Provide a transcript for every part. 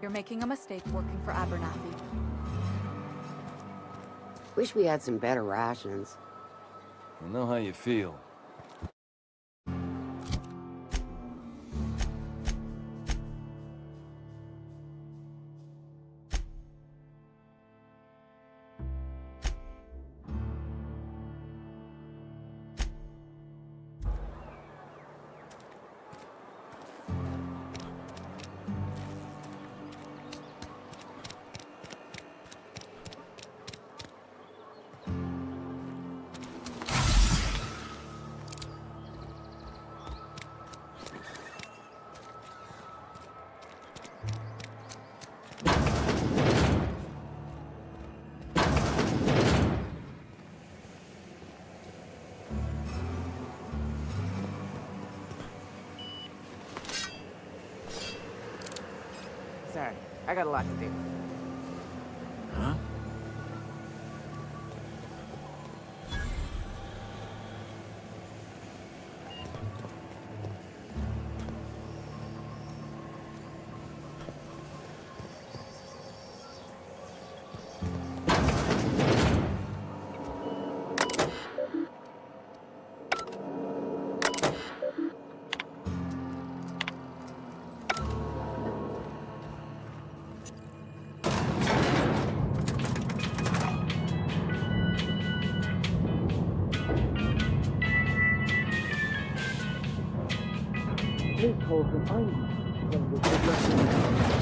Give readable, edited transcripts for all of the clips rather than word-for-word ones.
You're making a mistake working for Abernathy. Wish we had some better rations. I know how you feel. Sorry, I got a lot to do. Huh?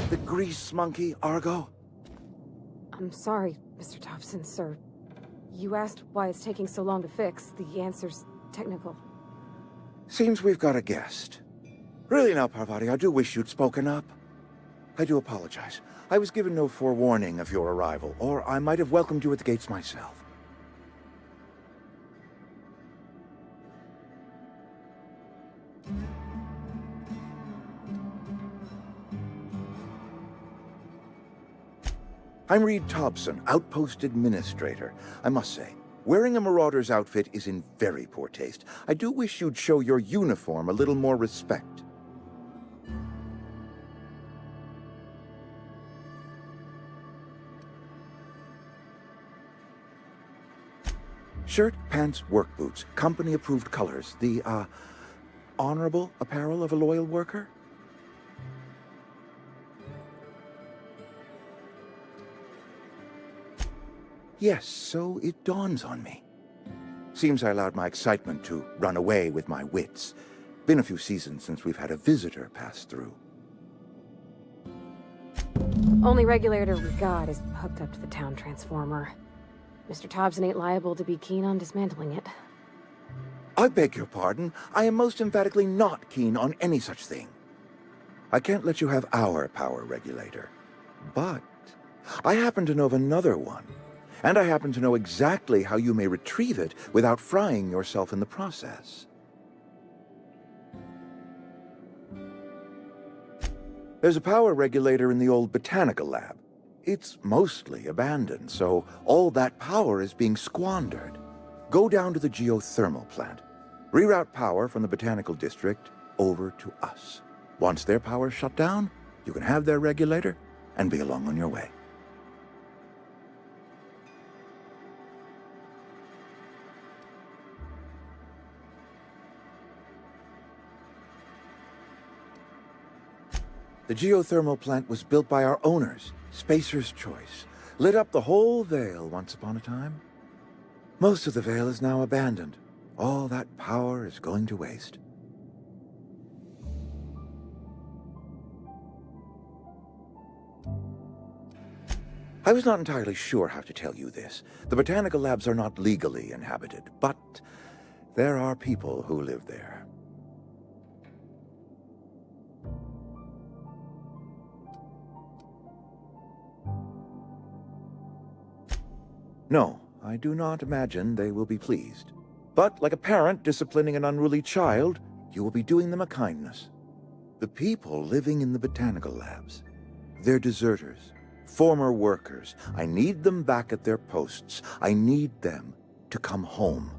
The grease monkey, Argo? I'm sorry, Mr. Thompson, sir. You asked why it's taking so long to fix. The answer's technical. Seems we've got a guest. Really now, Parvati, I do wish you'd spoken up. I do apologize. I was given no forewarning of your arrival, or I might have welcomed you at the gates myself. I'm Reed Thompson, Outpost Administrator. I must say, wearing a Marauder's outfit is in very poor taste. I do wish you'd show your uniform a little more respect. Shirt, pants, work boots, company-approved colors. The, honorable apparel of a loyal worker? Yes, so it dawns on me. Seems I allowed my excitement to run away with my wits. Been a few seasons since we've had a visitor pass through. Only regulator we got is hooked up to the town transformer. Mr. Thompson ain't liable to be keen on dismantling it. I beg your pardon. I am most emphatically not keen on any such thing. I can't let you have our power regulator. But I happen to know of another one. And I happen to know exactly how you may retrieve it without frying yourself in the process. There's a power regulator in the old botanical lab. It's mostly abandoned, so all that power is being squandered. Go down to the geothermal plant. Reroute power from the botanical district over to us. Once their power's shut down, you can have their regulator and be along on your way. The geothermal plant was built by our owners, Spacer's Choice. Lit up the whole Vale once upon a time. Most of the Vale is now abandoned. All that power is going to waste. I was not entirely sure how to tell you this. The botanical labs are not legally inhabited, but there are people who live there. No, I do not imagine they will be pleased. But like a parent disciplining an unruly child, you will be doing them a kindness. The people living in the botanical labs, they're deserters, former workers. I need them back at their posts. I need them to come home.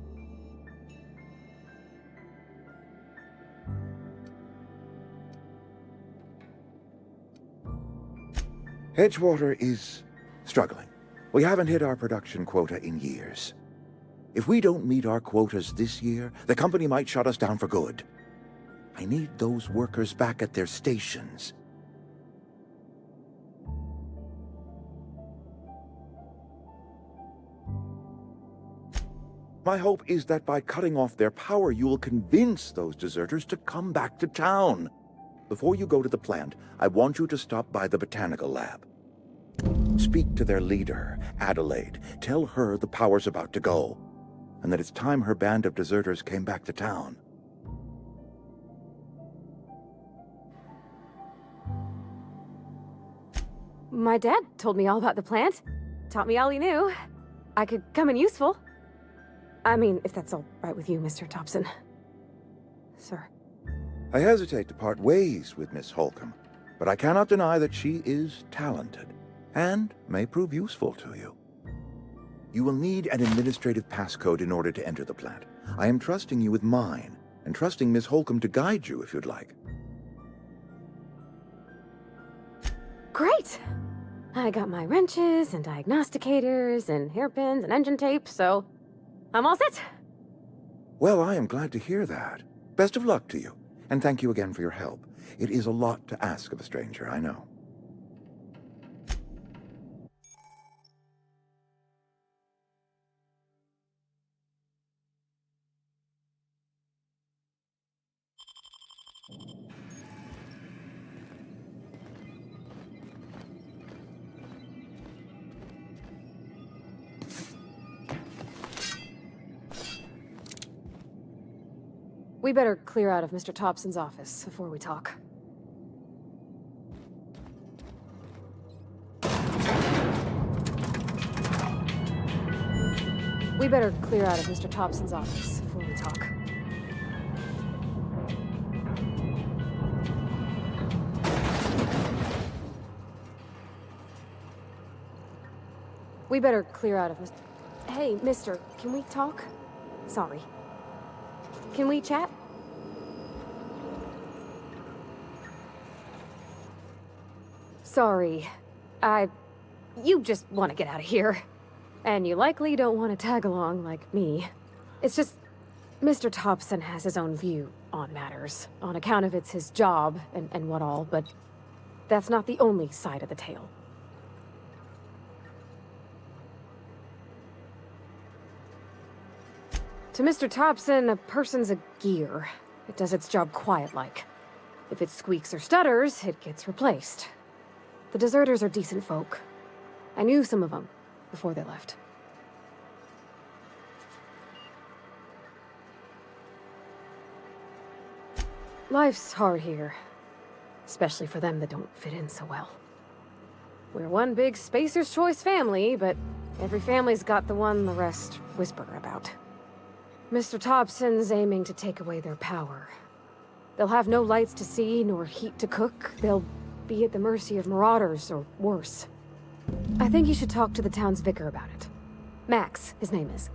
Edgewater is struggling. We haven't hit our production quota in years. If we don't meet our quotas this year, the company might shut us down for good. I need those workers back at their stations. My hope is that by cutting off their power, you will convince those deserters to come back to town. Before you go to the plant, I want you to stop by the botanical lab. Speak to their leader, Adelaide. Tell her the power's about to go, and that it's time her band of deserters came back to town. My dad told me all about the plant. Taught me all he knew. I could come in useful. I mean, if that's all right with you, Mr. Thompson. Sir. I hesitate to part ways with Miss Holcomb, but I cannot deny that she is talented, and may prove useful to you. You will need an administrative passcode in order to enter the plant. I am trusting you with mine, and trusting Miss Holcomb to guide you if you'd like. Great! I got my wrenches and diagnosticators and hairpins and engine tape, so I'm all set. Well, I am glad to hear that. Best of luck to you, and thank you again for your help. It is a lot to ask of a stranger, I know. We better clear out of Mr. Thompson's office before we talk. We better clear out of Mr. Thompson's office before we talk. We better clear out of Mr. Hey, mister, can we talk? Sorry. Can we chat? Sorry. You just want to get out of here. And you likely don't want to tag along like me. It's just, Mr. Thompson has his own view on matters, on account of it's his job and what all, but that's not the only side of the tale. To Mr. Thompson, a person's a gear. It does its job quiet-like. If it squeaks or stutters, it gets replaced. The deserters are decent folk. I knew some of them before they left. Life's hard here, especially for them that don't fit in so well. We're one big Spacer's Choice family, but every family's got the one the rest whisper about. Mr. Thompson's aiming to take away their power. They'll have no lights to see, nor heat to cook. They'll be at the mercy of marauders, or worse. I think you should talk to the town's vicar about it. Max, his name is.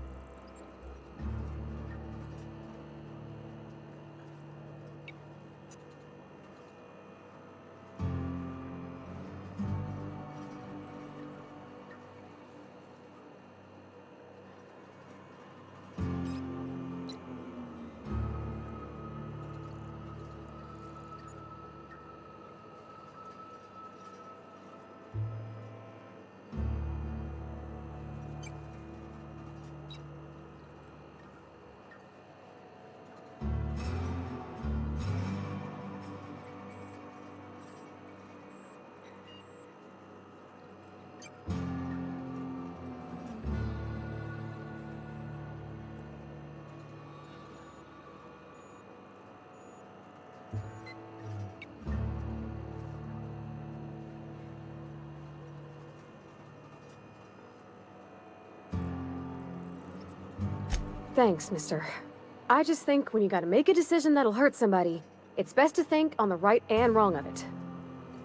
Thanks, mister. I just think when you gotta make a decision that'll hurt somebody, it's best to think on the right and wrong of it.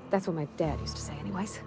That's what my dad used to say anyways.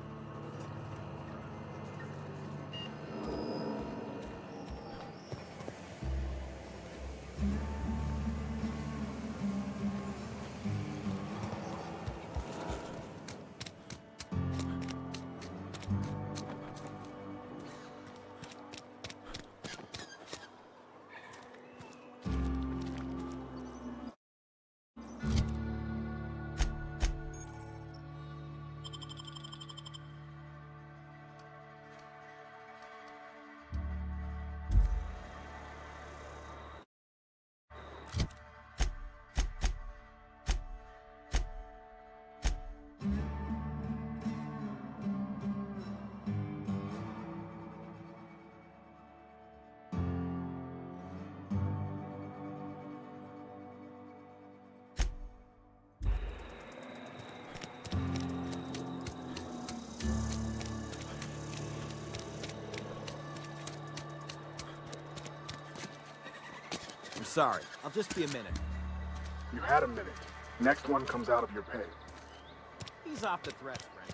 sorry. I'll just be a minute. You had a minute. Next one comes out of your pay. He's off the threat, friend.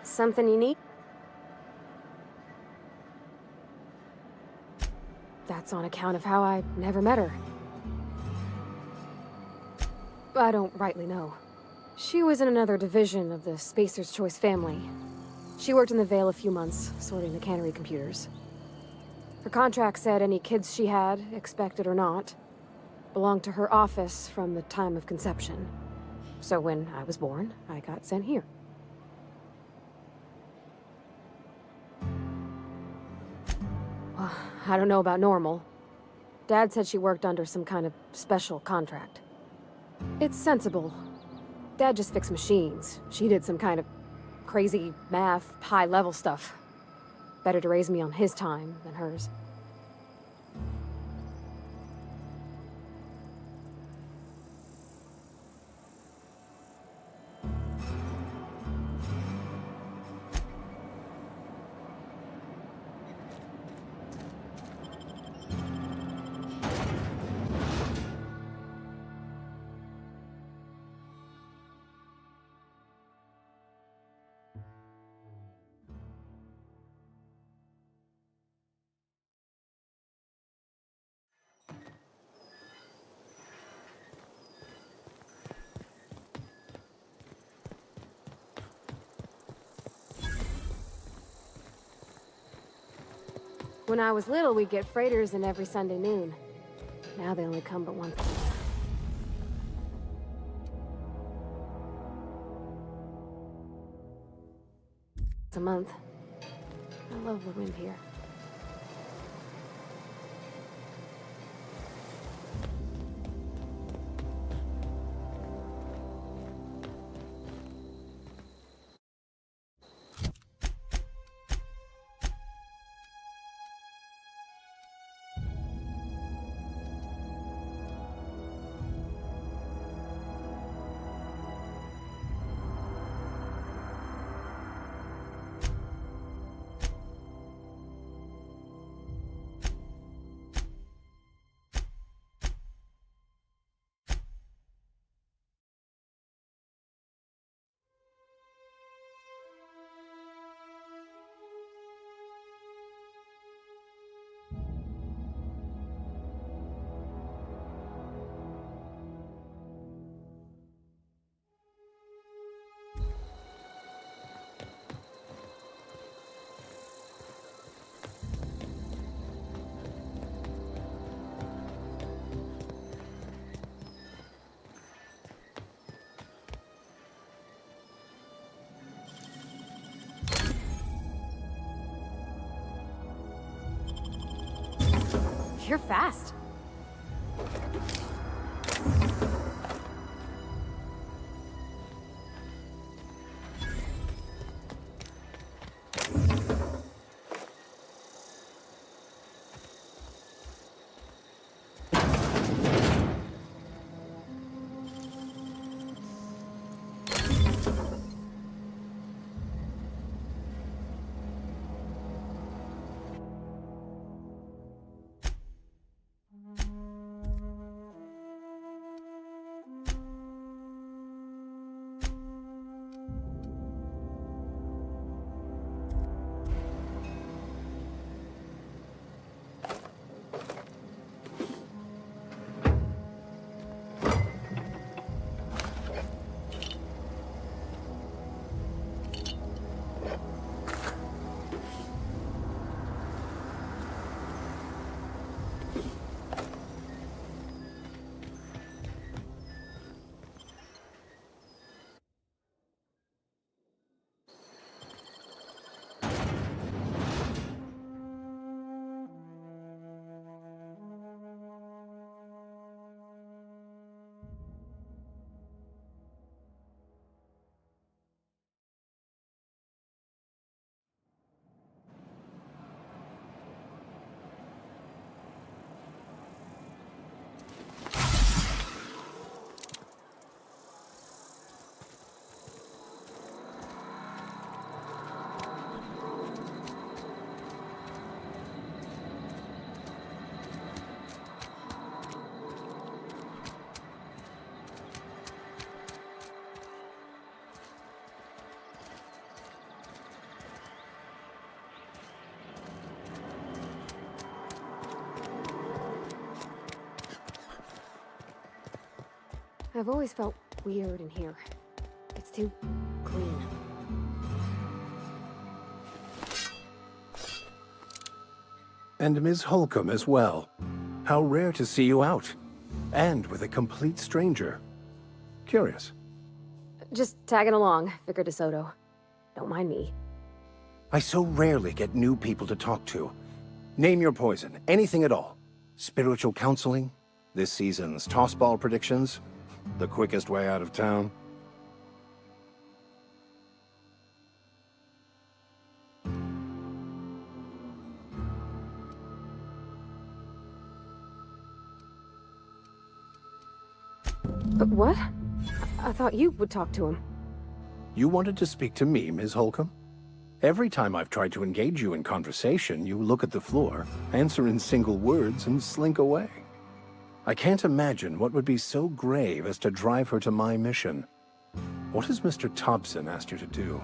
Something you need? That's on account of how I never met her. I don't rightly know. She was in another division of the Spacer's Choice family. She worked in the Vale a few months, sorting the cannery computers. Her contract said any kids she had, expected or not, belonged to her office from the time of conception. So when I was born, I got sent here. Well, I don't know about normal. Dad said she worked under some kind of special contract. It's sensible. Dad just fixed machines. She did some kind of crazy math, high-level stuff. Better to raise me on his time than hers. When I was little, we'd get freighters in every Sunday noon. Now they only come but once. It's a month. I love the wind here. You're fast. I've always felt weird in here. It's too clean. And Ms. Holcomb as well. How rare to see you out. And with a complete stranger. Curious. Just tagging along, Vicar DeSoto. Don't mind me. I so rarely get new people to talk to. Name your poison, anything at all. Spiritual counseling? This season's tossball predictions? The quickest way out of town? But what? I thought you would talk to him. You wanted to speak to me, Ms. Holcomb? Every time I've tried to engage you in conversation, you look at the floor, answer in single words, and slink away. I can't imagine what would be so grave as to drive her to my mission. What has Mr. Thompson asked you to do?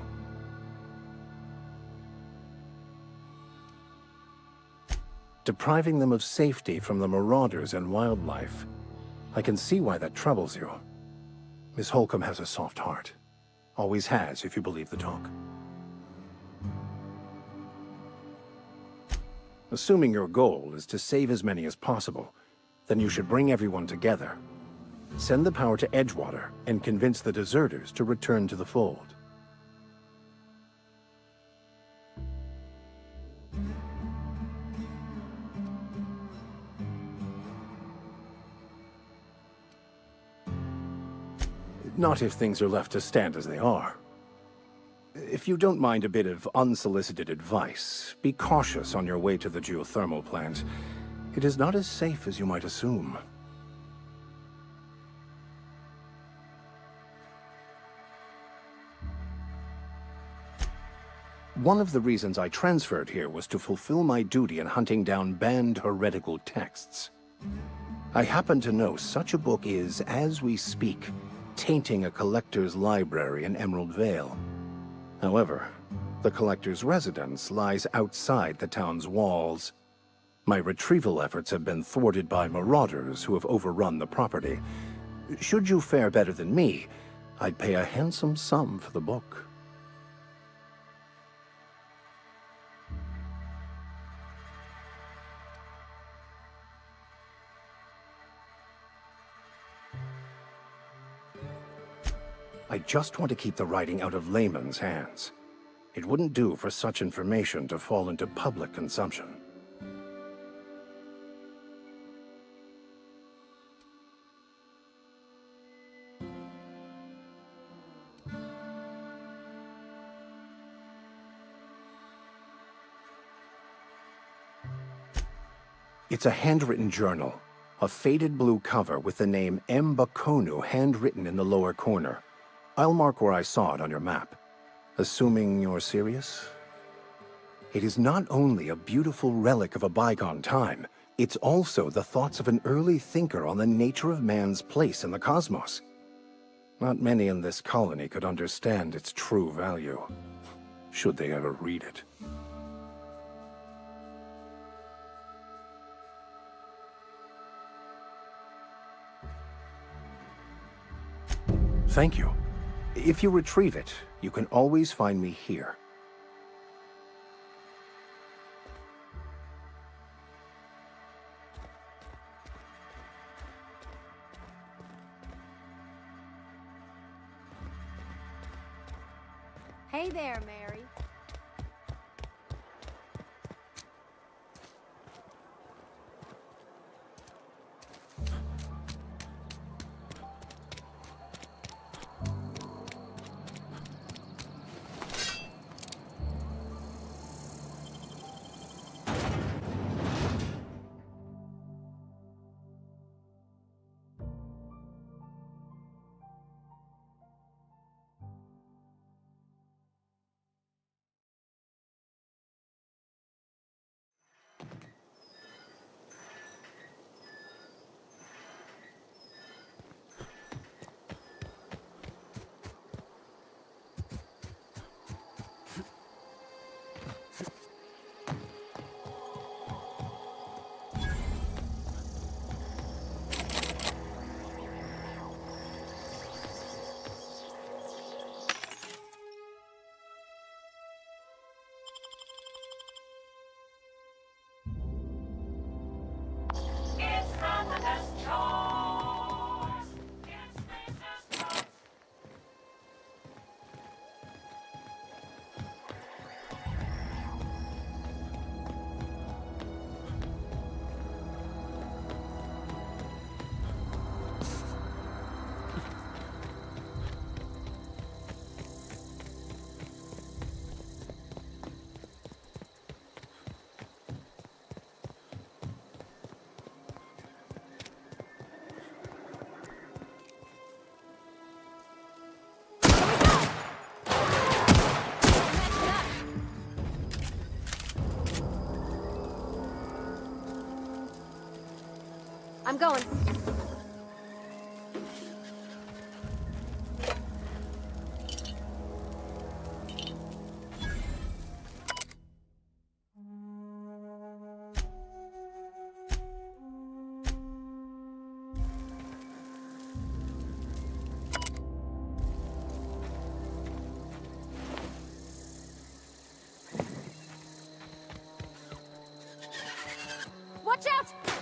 Depriving them of safety from the marauders and wildlife. I can see why that troubles you. Miss Holcomb has a soft heart. Always has, if you believe the talk. Assuming your goal is to save as many as possible, then you should bring everyone together. Send the power to Edgewater and convince the deserters to return to the fold. Not if things are left to stand as they are. If you don't mind a bit of unsolicited advice, be cautious on your way to the geothermal plant. It is not as safe as you might assume. One of the reasons I transferred here was to fulfill my duty in hunting down banned heretical texts. I happen to know such a book is, as we speak, tainting a collector's library in Emerald Vale. However, the collector's residence lies outside the town's walls. My retrieval efforts have been thwarted by marauders who have overrun the property. Should you fare better than me, I'd pay a handsome sum for the book. I just want to keep the writing out of layman's hands. It wouldn't do for such information to fall into public consumption. It's a handwritten journal. A faded blue cover with the name M'Bakono handwritten in the lower corner. I'll mark where I saw it on your map. Assuming you're serious? It is not only a beautiful relic of a bygone time, it's also the thoughts of an early thinker on the nature of man's place in the cosmos. Not many in this colony could understand its true value, should they ever read it. Thank you. If you retrieve it, you can always find me here. Hey there, Mary. I'm going. Watch out!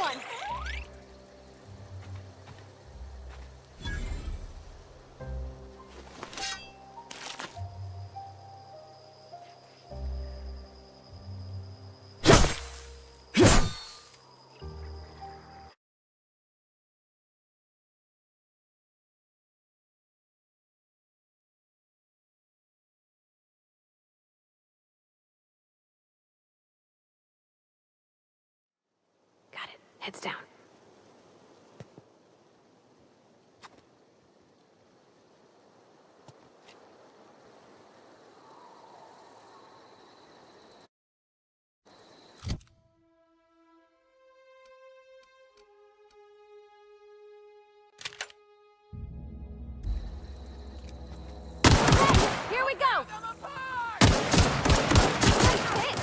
one! Got it. Heads down. Here we go! Nice hit!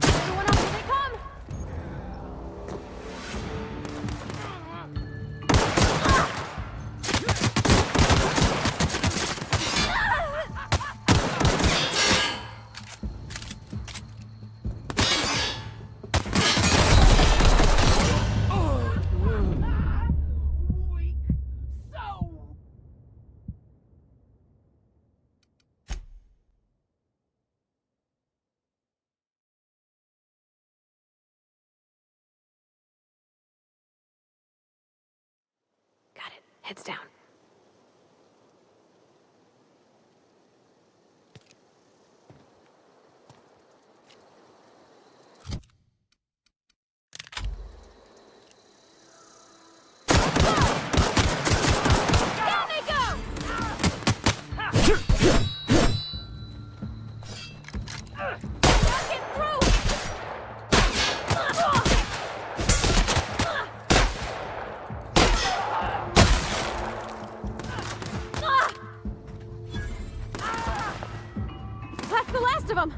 Everyone up, here they come! Got it. Heads down. Down they go! Get through! That's the last of them!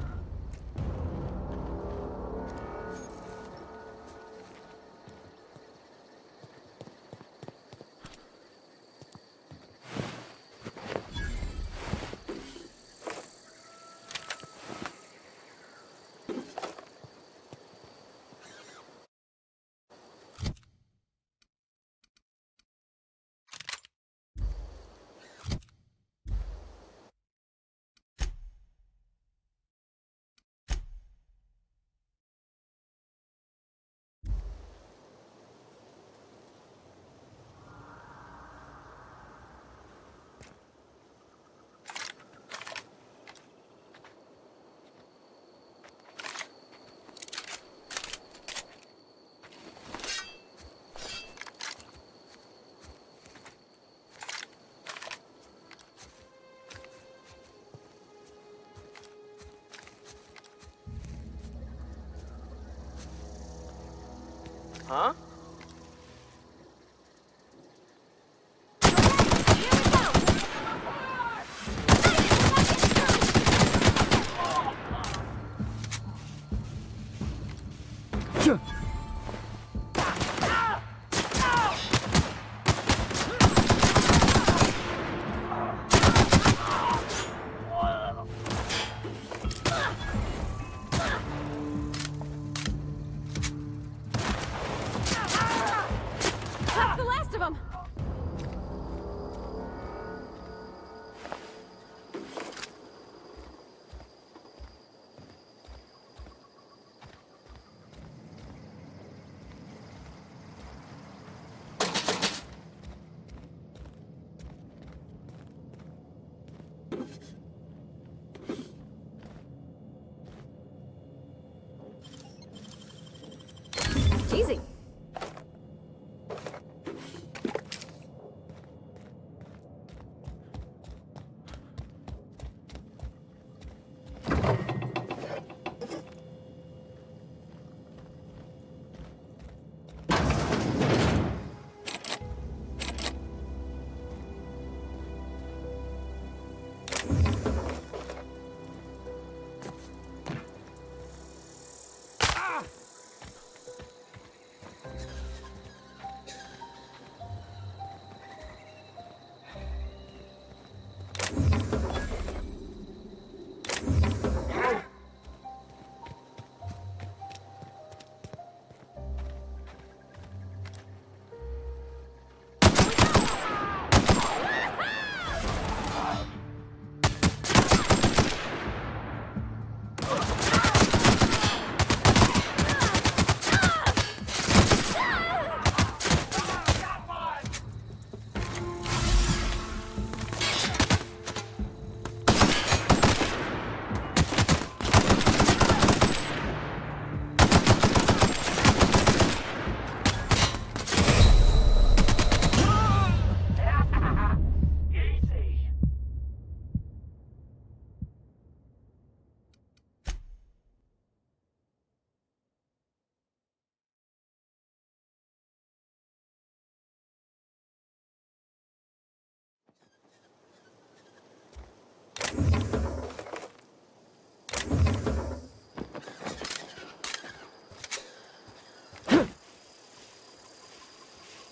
Huh? That's the last of them!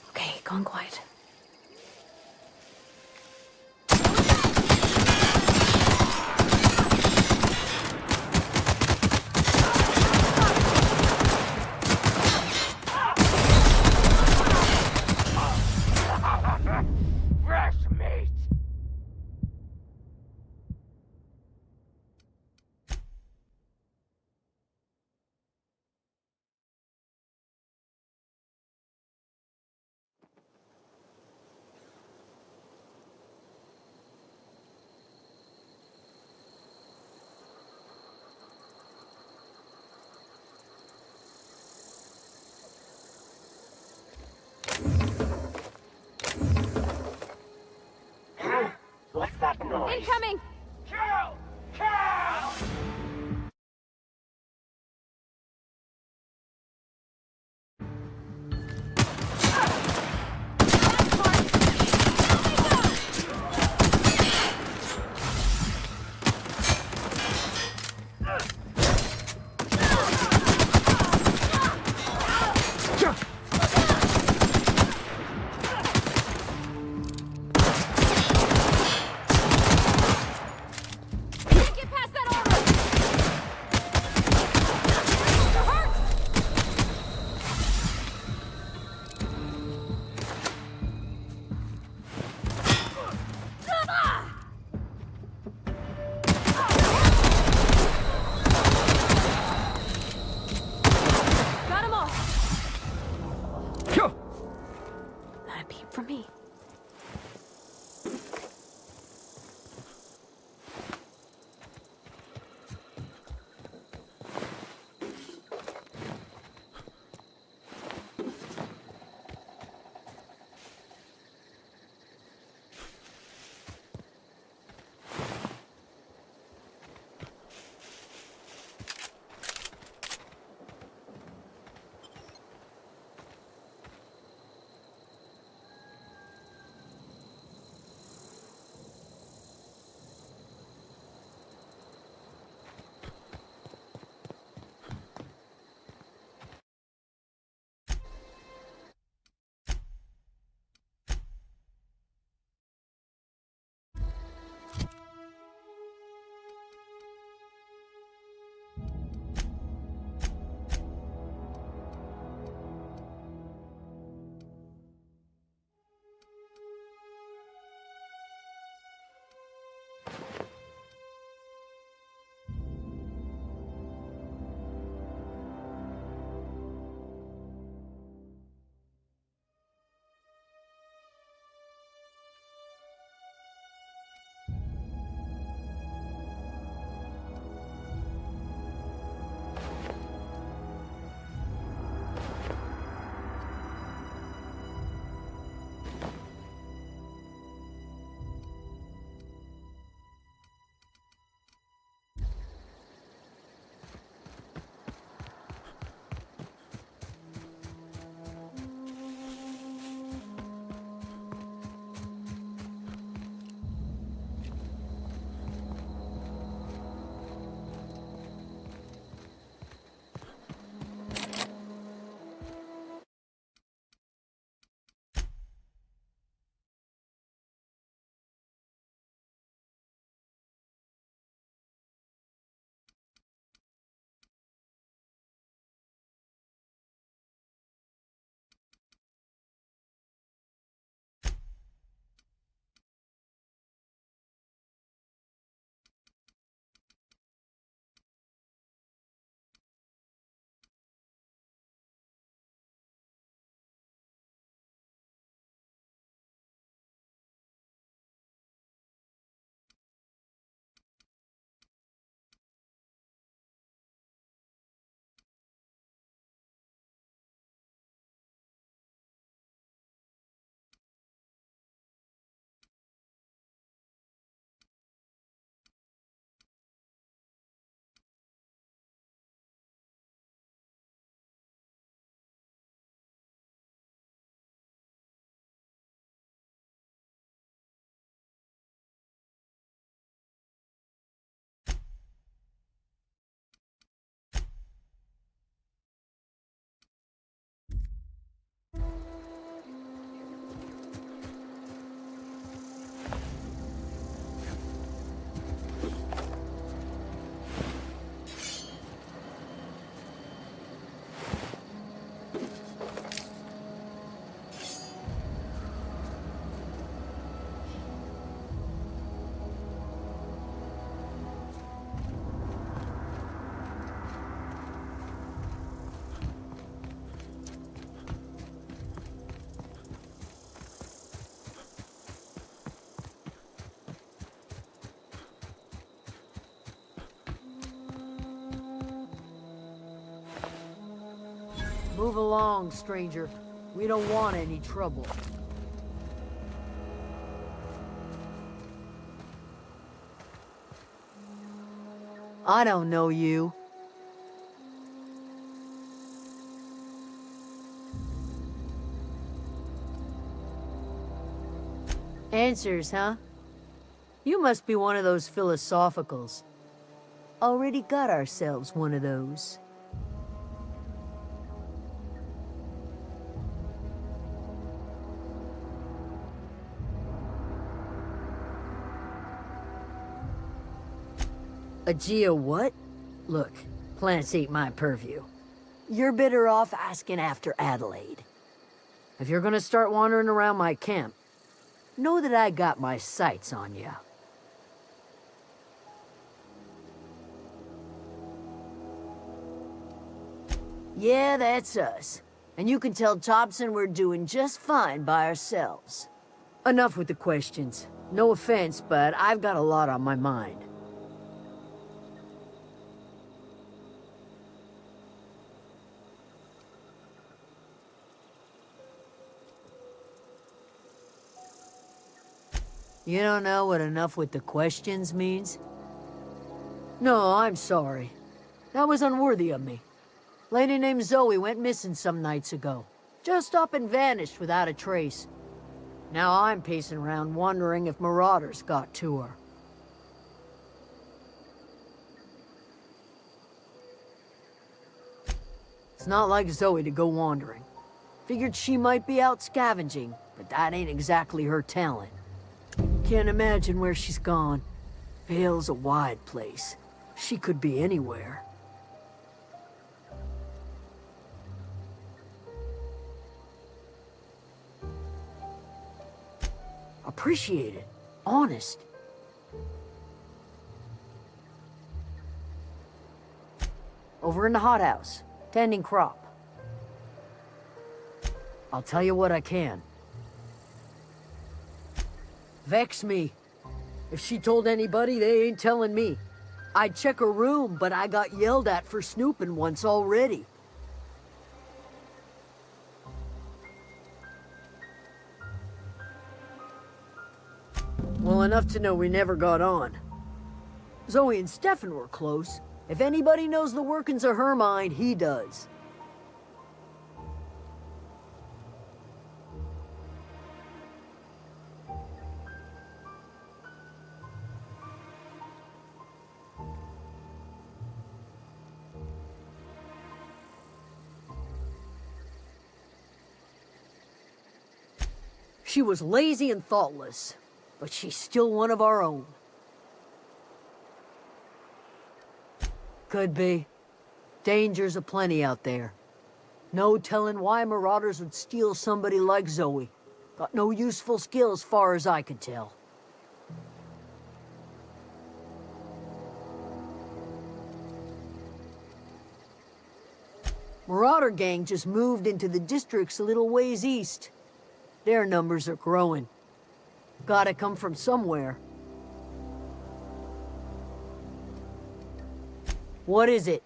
Okay, gone quiet. Fresh meat! What's that noise? Incoming! Kill! Kill! Move along, stranger. We don't want any trouble. I don't know you. Answers, huh? You must be one of those philosophicals. Already got ourselves one of those. A geo what? Look, plants ain't my purview. You're better off asking after Adelaide. If you're gonna start wandering around my camp, know that I got my sights on you. Yeah, that's us. And you can tell Thompson we're doing just fine by ourselves. Enough with the questions. No offense, but I've got a lot on my mind. You don't know what enough with the questions means? No, I'm sorry. That was unworthy of me. Lady named Zoe went missing some nights ago. Just up and vanished without a trace. Now I'm pacing around wondering if marauders got to her. It's not like Zoe to go wandering. Figured she might be out scavenging, but that ain't exactly her talent. Can't imagine where she's gone. Vale's a wide place. She could be anywhere. Appreciate it. Honest. Over in the hothouse, tending crop. I'll tell you what I can. Vex me. If she told anybody, they ain't telling me. I'd check her room, but I got yelled at for snooping once already. Well, enough to know we never got on. Zoe and Stefan were close. If anybody knows the workings of her mind, he does. She was lazy and thoughtless, but she's still one of our own. Could be. Dangers aplenty out there. No telling why marauders would steal somebody like Zoe. Got no useful skill as far as I could tell. Marauder gang just moved into the districts a little ways east. Their numbers are growing. Gotta come from somewhere. What is it?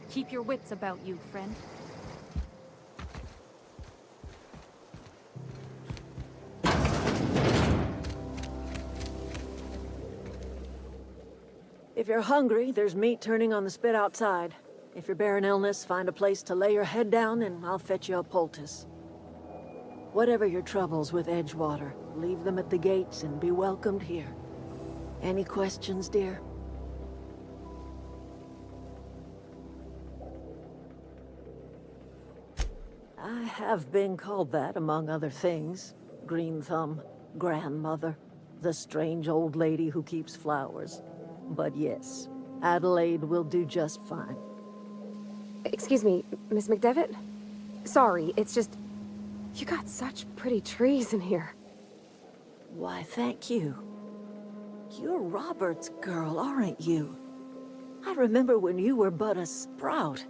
Keep your wits about you, friend. If you're hungry, there's meat turning on the spit outside. If you're bearing illness, find a place to lay your head down and I'll fetch you a poultice. Whatever your troubles with Edgewater, leave them at the gates and be welcomed here. Any questions, dear? I have been called that, among other things. Green Thumb, grandmother, the strange old lady who keeps flowers. But yes, Adelaide will do just fine. Excuse me, Miss McDevitt? Sorry, it's just... You got such pretty trees in here. Why, thank you. You're Robert's girl, aren't you? I remember when you were but a sprout.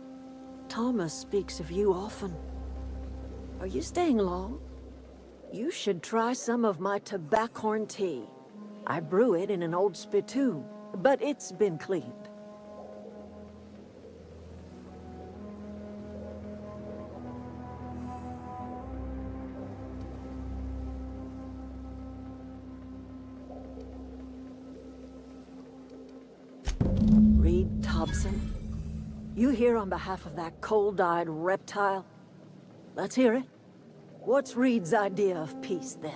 Thomas speaks of you often. Are you staying long? You should try some of my tobaccorn tea. I brew it in an old spittoon, but it's been cleaned. Reed Thompson? You here on behalf of that cold-eyed reptile? Let's hear it. What's Reed's idea of peace, then?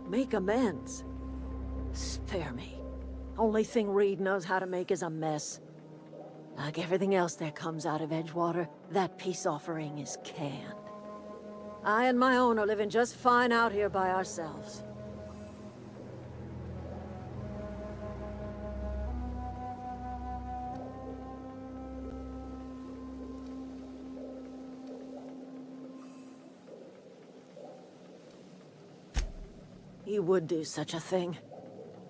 Make amends. Spare me. Only thing Reed knows how to make is a mess. Like everything else that comes out of Edgewater, that peace offering is canned. I and my own are living just fine out here by ourselves. He would do such a thing.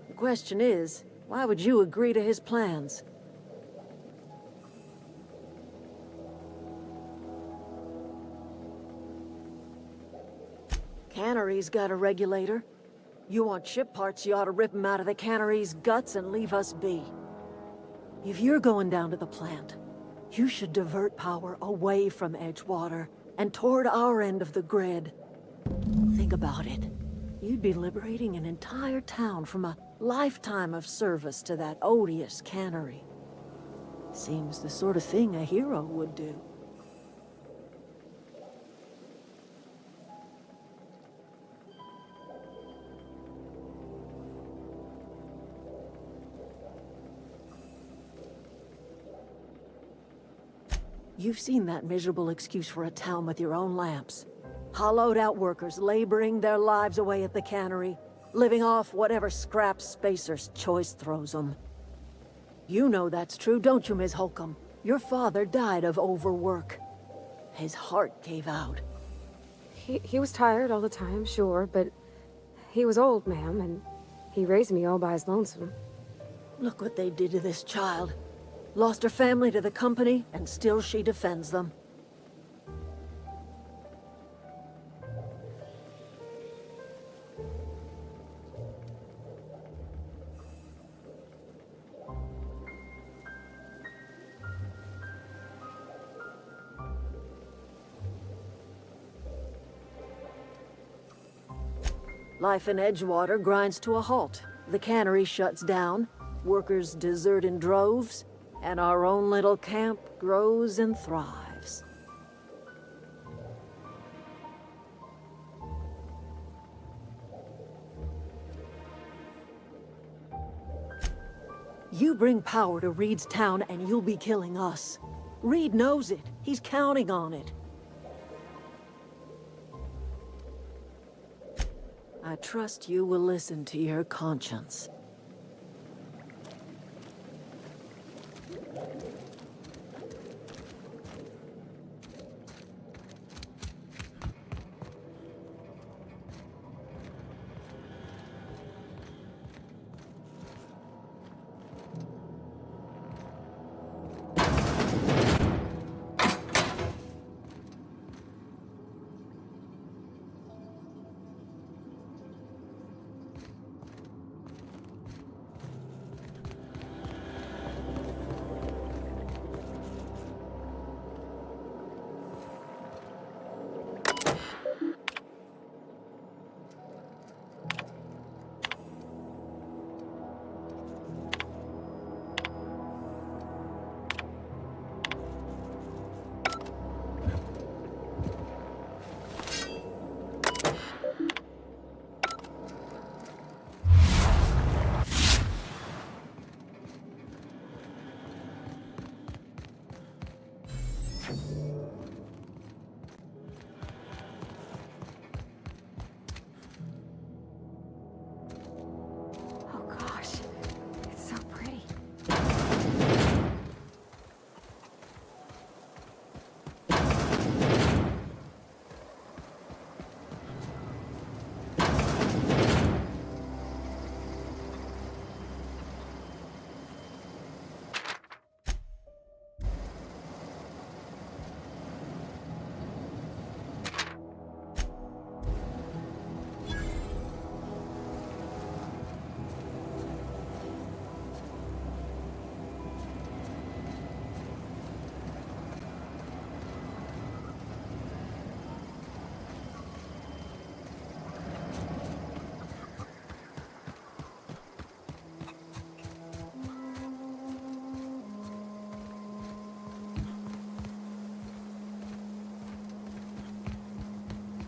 The question is, why would you agree to his plans? Cannery's got a regulator. You want ship parts, you ought to rip 'em out of the cannery's guts and leave us be. If you're going down to the plant, you should divert power away from Edgewater and toward our end of the grid. Think about it. You'd be liberating an entire town from a lifetime of service to that odious cannery. Seems the sort of thing a hero would do. You've seen that miserable excuse for a town with your own lamps. Hollowed out workers laboring their lives away at the cannery, living off whatever scrap Spacer's choice throws them. You know that's true, don't you, Ms. Holcomb? Your father died of overwork. His heart gave out. He was tired all the time, sure, but he was old, ma'am, and he raised me all by his lonesome. Look what they did to this child. Lost her family to the company, and still she defends them. Life in Edgewater grinds to a halt. The cannery shuts down, workers desert in droves, and our own little camp grows and thrives. You bring power to Reed's town and you'll be killing us. Reed knows it. He's counting on it. I trust you will listen to your conscience. Oh gosh, it's so pretty.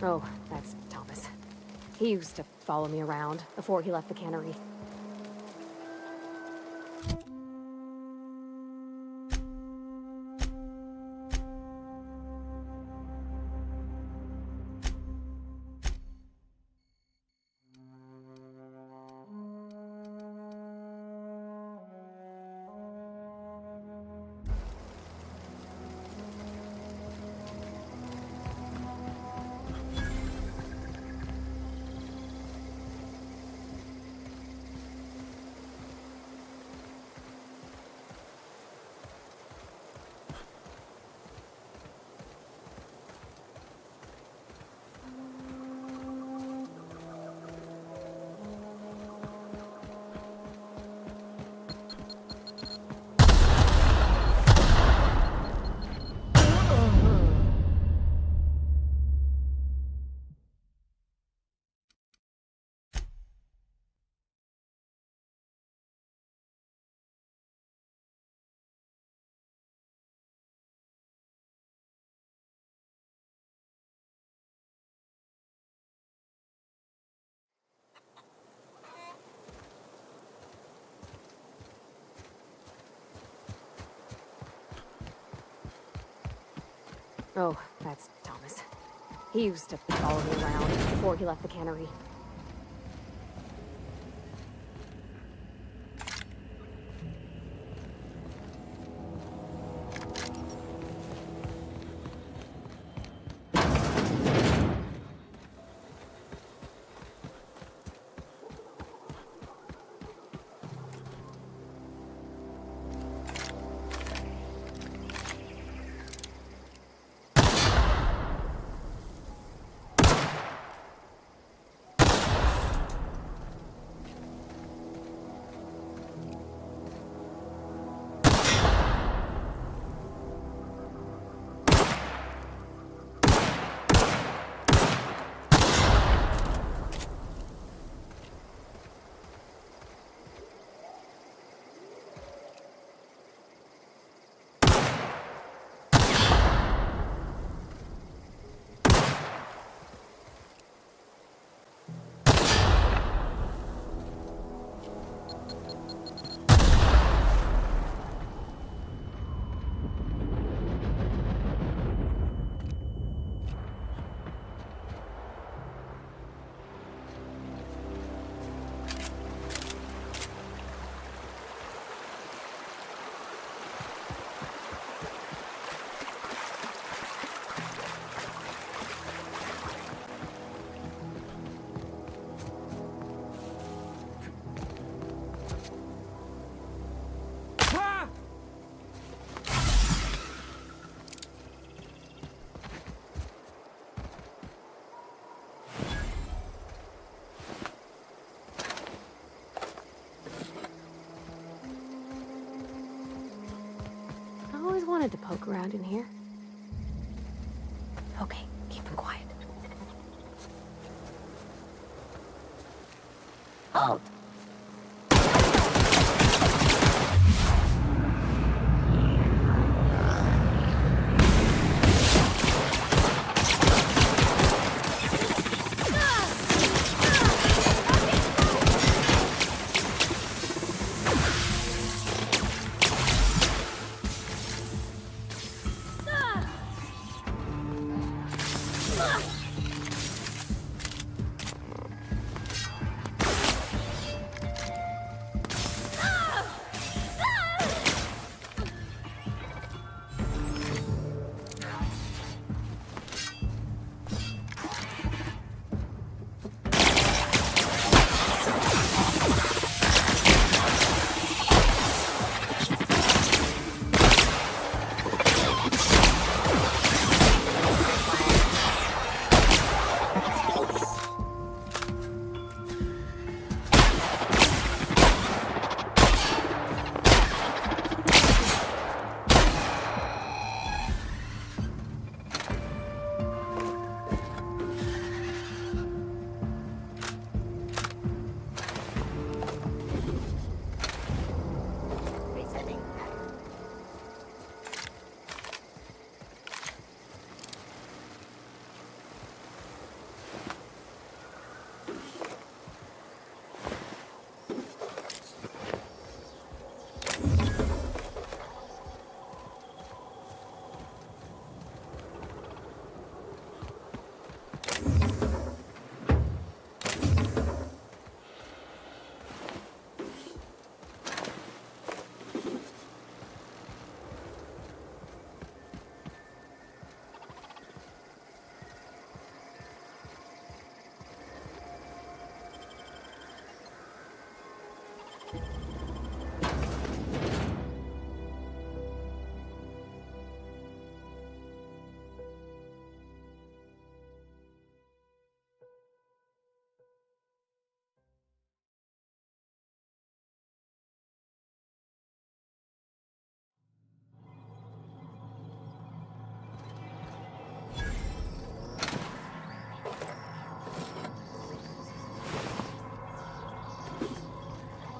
Oh, that's Thomas. He used to follow me around before he left the cannery. Oh, that's Thomas. He used to follow me around before he left the cannery. Wanted to poke around in here. Okay, keep him quiet. Halt.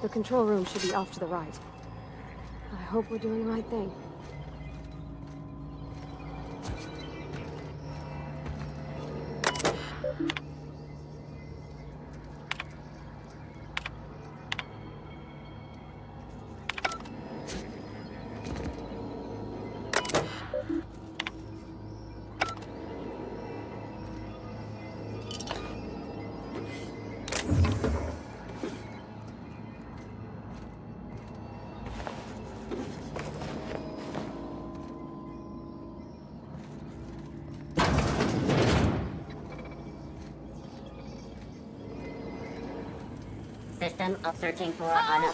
The control room should be off to the right. I hope we're doing the right thing. System of searching for unknown.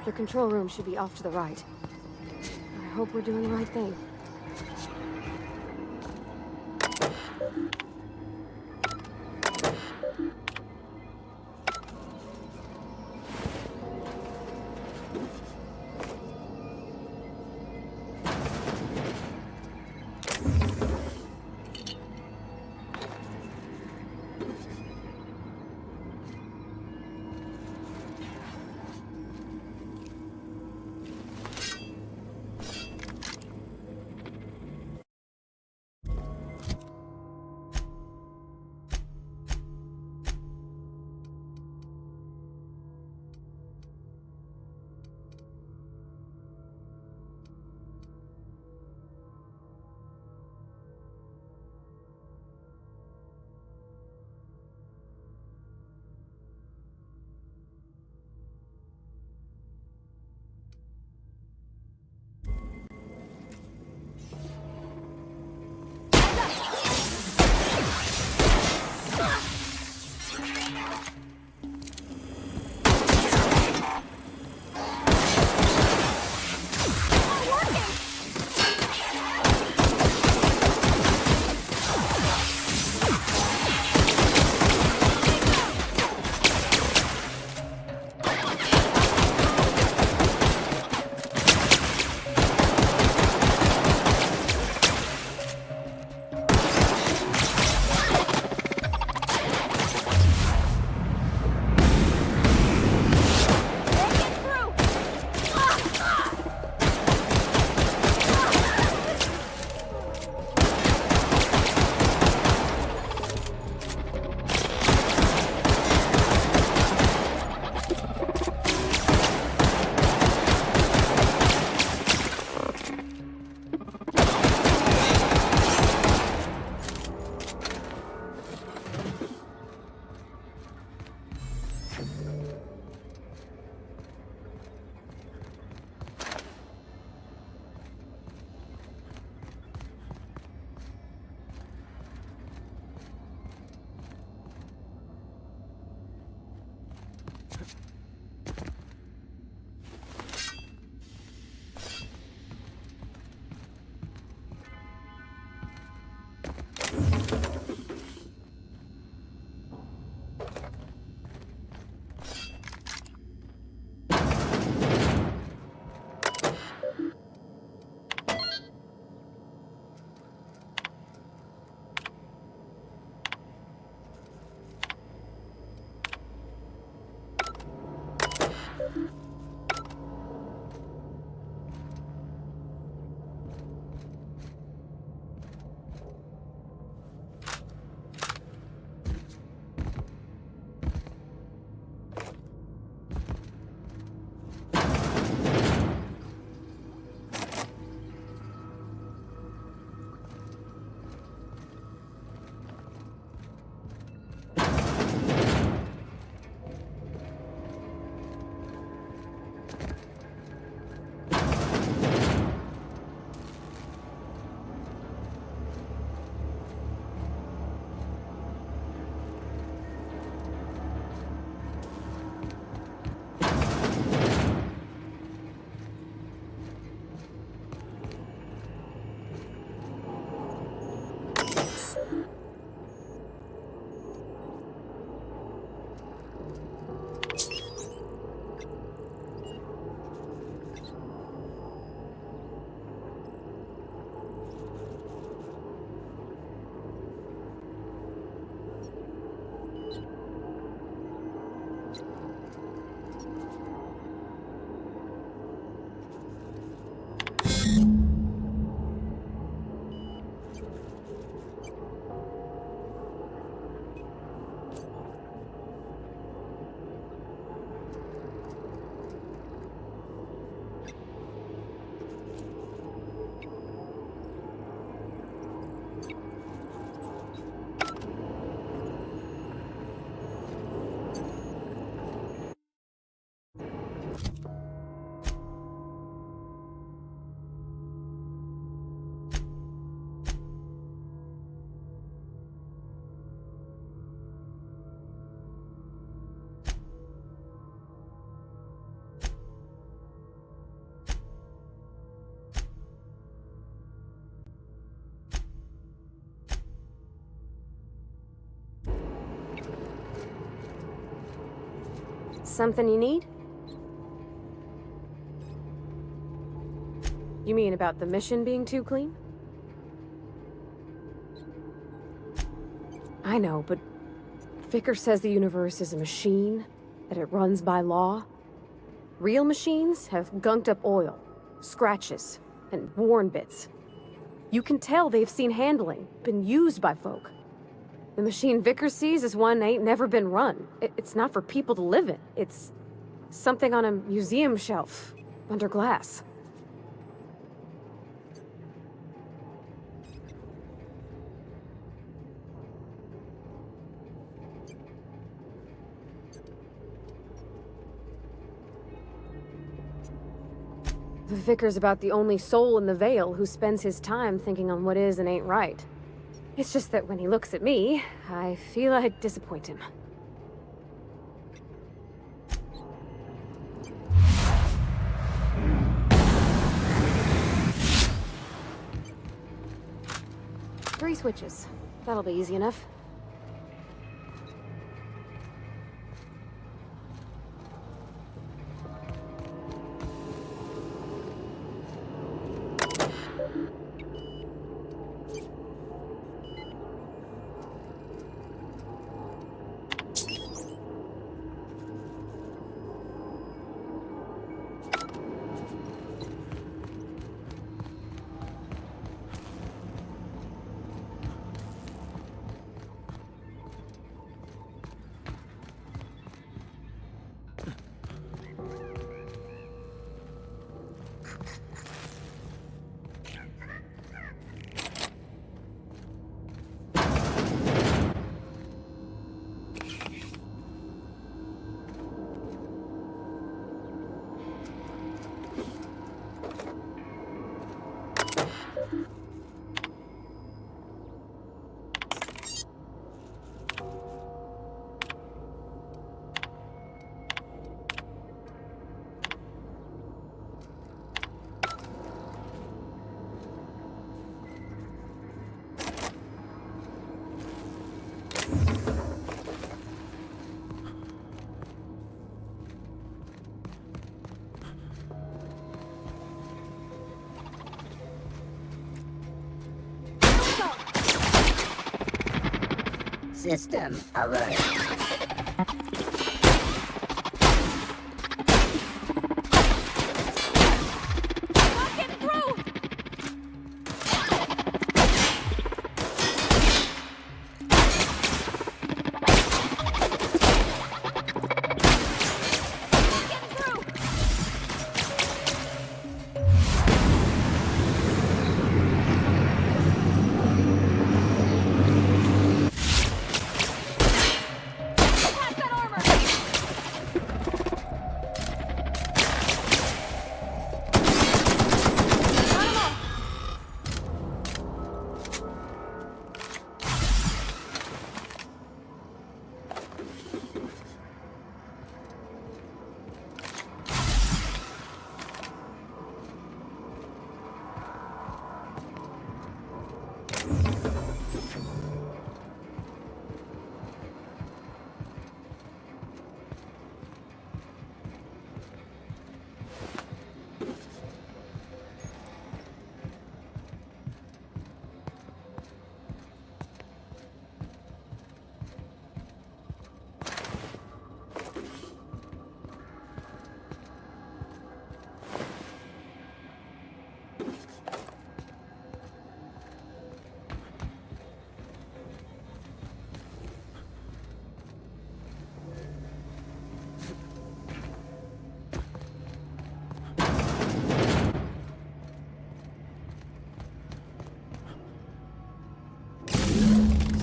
The control room should be off to the right. I hope we're doing the right thing. Something you need? You mean about the mission being too clean? I know, but Vickers says the universe is a machine, that it runs by law. Real machines have gunked up oil, scratches, and worn bits. You can tell they've seen handling, been used by folk. The machine Vickers sees is one ain't never been run. It's not for people to live in. It's something on a museum shelf, under glass. The Vicar's about the only soul in the Vale who spends his time thinking on what is and ain't right. It's just that when he looks at me, I feel I'd disappoint him. Three switches. That'll be easy enough. System alert.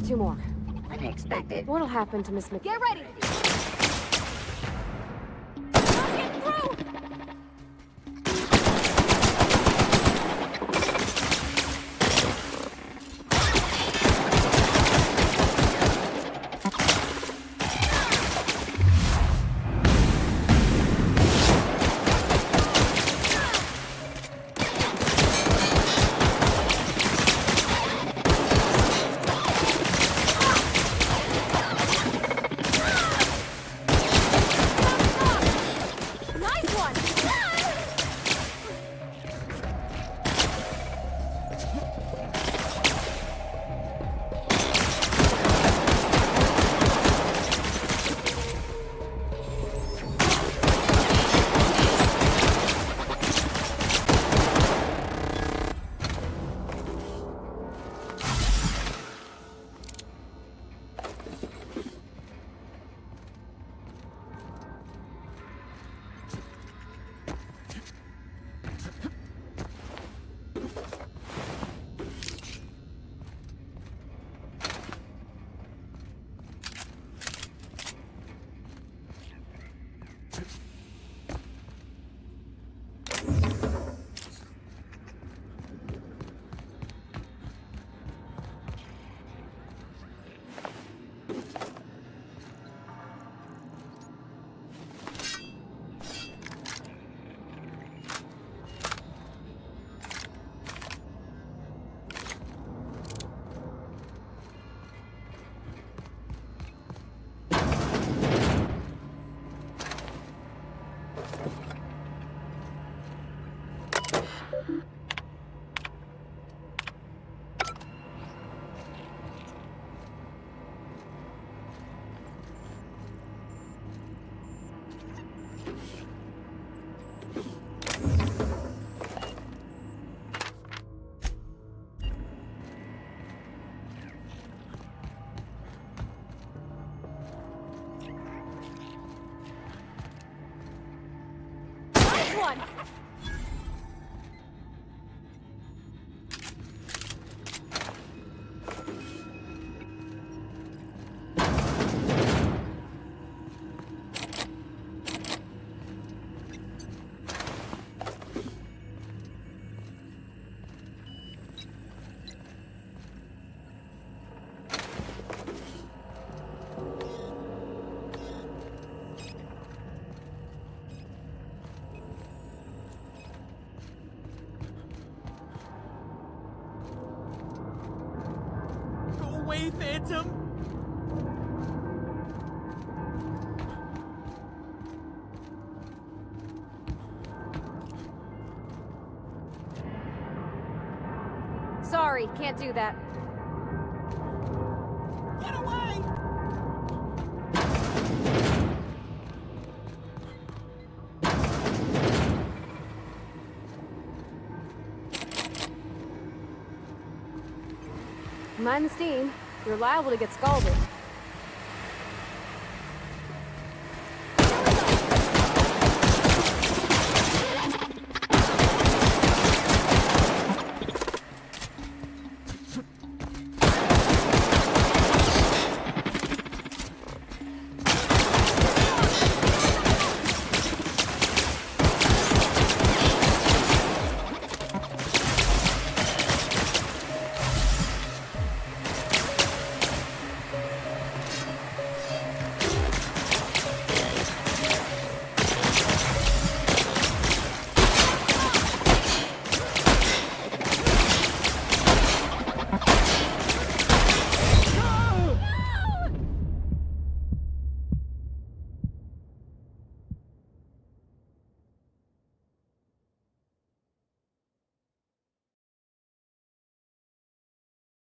Two more. Unexpected. What'll happen to Miss Mc... Get ready! One! Go away, Phantom! Sorry, can't do that. Get away! Mind the steam. You're liable to get scalded.